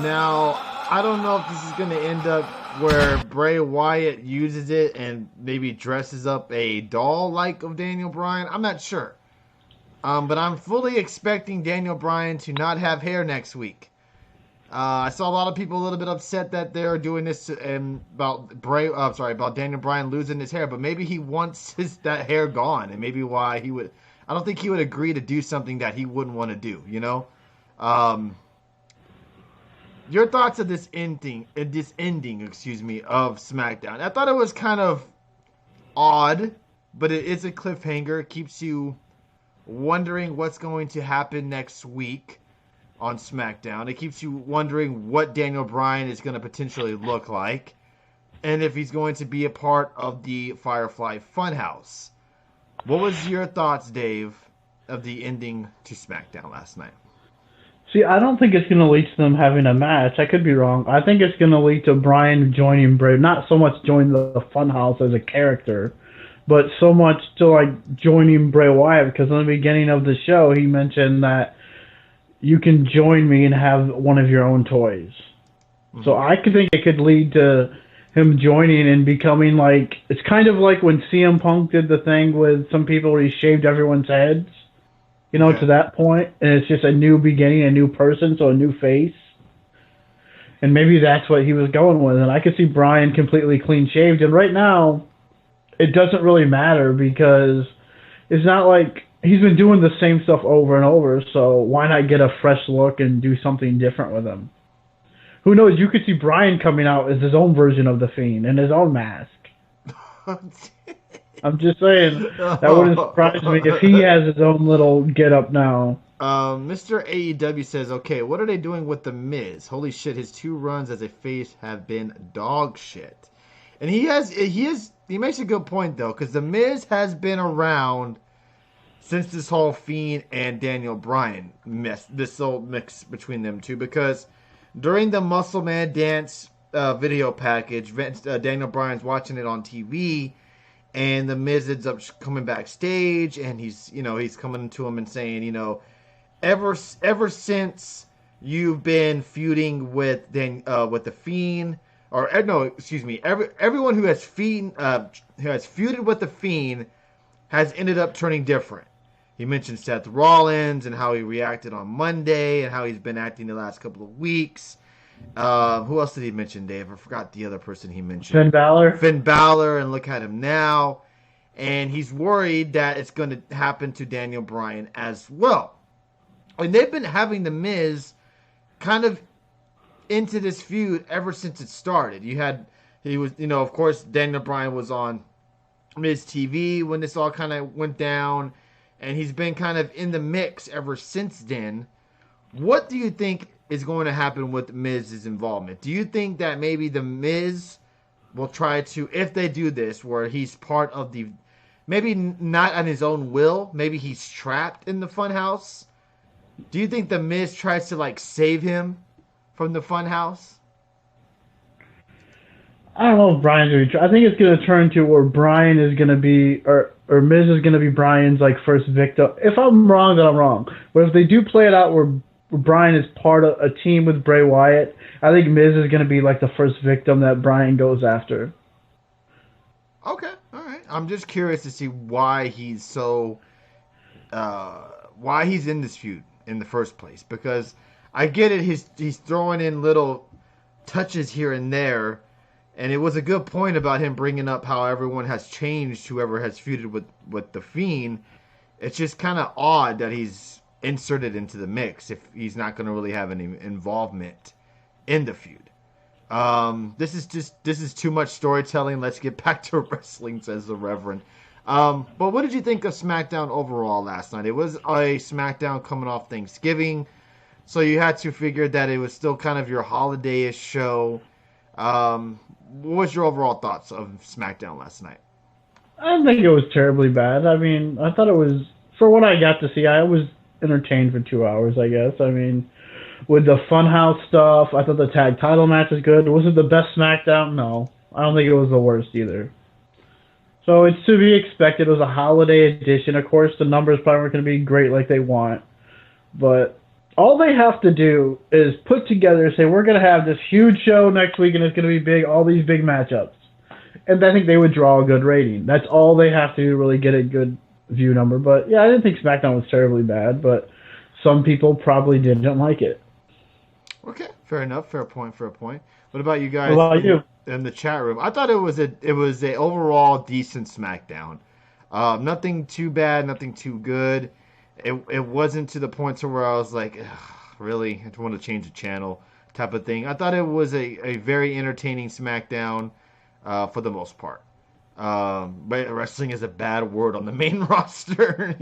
Now, I don't know if this is going to end up where Bray Wyatt uses it and maybe dresses up a doll like of Daniel Bryan. I'm not sure. But I'm fully expecting Daniel Bryan to not have hair next week. I saw a lot of people a little bit upset that they're doing this about Daniel Bryan losing his hair, but maybe he wants that hair gone, and maybe why he would. I don't think he would agree to do something that he wouldn't want to do. Um, your thoughts of this ending, excuse me, of SmackDown? I thought it was kind of odd, but it is a cliffhanger. It keeps you wondering what's going to happen next week on SmackDown. It keeps you wondering what Daniel Bryan is going to potentially look like, and if he's going to be a part of the Firefly Funhouse. What was your thoughts, Dave, of the ending to SmackDown last night? See, I don't think it's going to lead to them having a match. I could be wrong. I think it's going to lead to Bryan joining Bray. Not so much joining the Funhouse as a character, but so much to like joining Bray Wyatt, because in the beginning of the show he mentioned that you can join me and have one of your own toys. So Mm-hmm. I could think it could lead to him joining and becoming like, it's kind of like when CM Punk did the thing with some people where he shaved everyone's heads, Okay. to that point, and it's just a new beginning, a new person, so a new face. And maybe that's what he was going with. And I could see Bryan completely clean shaved. And right now, it doesn't really matter because it's not like he's been doing the same stuff over and over. So why not get a fresh look and do something different with him? Who knows? You could see Bryan coming out as his own version of the Fiend in his own mask. I'm just saying that wouldn't surprise me if he has his own little get up now. Mr. AEW says, okay, what are they doing with The Miz? Holy shit, his two runs as a face have been dog shit. And he makes a good point though, because The Miz has been around since this whole Fiend and Daniel Bryan this whole mix between them two, because during the Muscle Man Dance video package, Daniel Bryan's watching it on TV, and the Miz ends up coming backstage, and he's coming to him and saying, ever since you've been feuding with the Fiend, or no, excuse me, everyone who has feuded with the Fiend has ended up turning different. He mentioned Seth Rollins and how he reacted on Monday and how he's been acting the last couple of weeks. Who else did he mention, Dave? I forgot the other person he mentioned. Finn Balor? Finn Balor, and look at him now. And he's worried that it's going to happen to Daniel Bryan as well. And they've been having The Miz kind of into this feud ever since it started. Of course, Daniel Bryan was on Miz TV when this all kind of went down. And he's been kind of in the mix ever since then. What do you think is going to happen with Miz's involvement? Do you think that maybe the Miz will try to, if they do this, where he's part of the, maybe not on his own will, maybe he's trapped in the funhouse? Do you think the Miz tries to like save him from the funhouse? I don't know if Bryan's going to be. I think it's going to turn to where Bryan is going to be, or Miz is going to be Bryan's like first victim. If I'm wrong, then I'm wrong. But if they do play it out where Bryan is part of a team with Bray Wyatt, I think Miz is going to be like the first victim that Bryan goes after. Okay, all right. I'm just curious to see why why he's in this feud in the first place. Because I get it, he's throwing in little touches here and there, and it was a good point about him bringing up how everyone has changed. Whoever has feuded with the Fiend, it's just kind of odd that he's inserted into the mix if he's not going to really have any involvement in the feud. This is too much storytelling. Let's get back to wrestling, says the Reverend. But what did you think of SmackDown overall last night? It was a SmackDown coming off Thanksgiving, so you had to figure that it was still kind of your holiday-ish show. What was your overall thoughts of SmackDown last night? I don't think it was terribly bad. I mean, I thought it was, for what I got to see, I was entertained for 2 hours, I guess. I mean, with the Funhouse stuff, I thought the tag title match was good. Was it the best SmackDown? No. I don't think it was the worst either. So it's to be expected. It was a holiday edition. Of course, the numbers probably weren't going to be great like they want. But All they have to do is put together, say, we're going to have this huge show next week and it's going to be big, all these big matchups. And I think they would draw a good rating. That's all they have to do to really get a good view number. But yeah, I didn't think SmackDown was terribly bad, but some people probably didn't like it. Okay, fair enough. Fair point. Fair point. What about you guys? What about you? In the chat room? I thought it was a overall decent SmackDown. Nothing too bad, nothing too good. It wasn't to the point to where I was like, really, I want to change the channel type of thing. I thought it was a very entertaining SmackDown for the most part. But wrestling is a bad word on the main roster.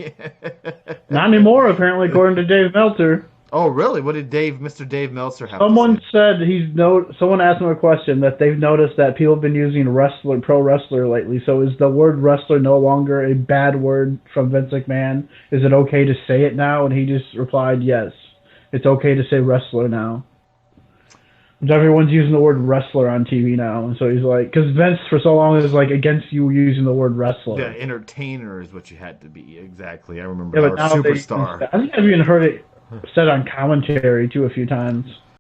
Not anymore, apparently, according to Dave Meltzer. Oh, really? What did Mr. Dave Meltzer have Someone to say? said someone asked him a question that they've noticed that people have been using pro wrestler lately. So is the word wrestler no longer a bad word from Vince McMahon? Is it okay to say it now? And he just replied, yes. It's okay to say wrestler now. Everyone's using the word wrestler on TV now. And so he's like, because Vince for so long is like against you using the word wrestler. Yeah, entertainer is what you had to be. Exactly. I remember. Yeah, Or superstar. I think I've even heard it said on commentary too a few times.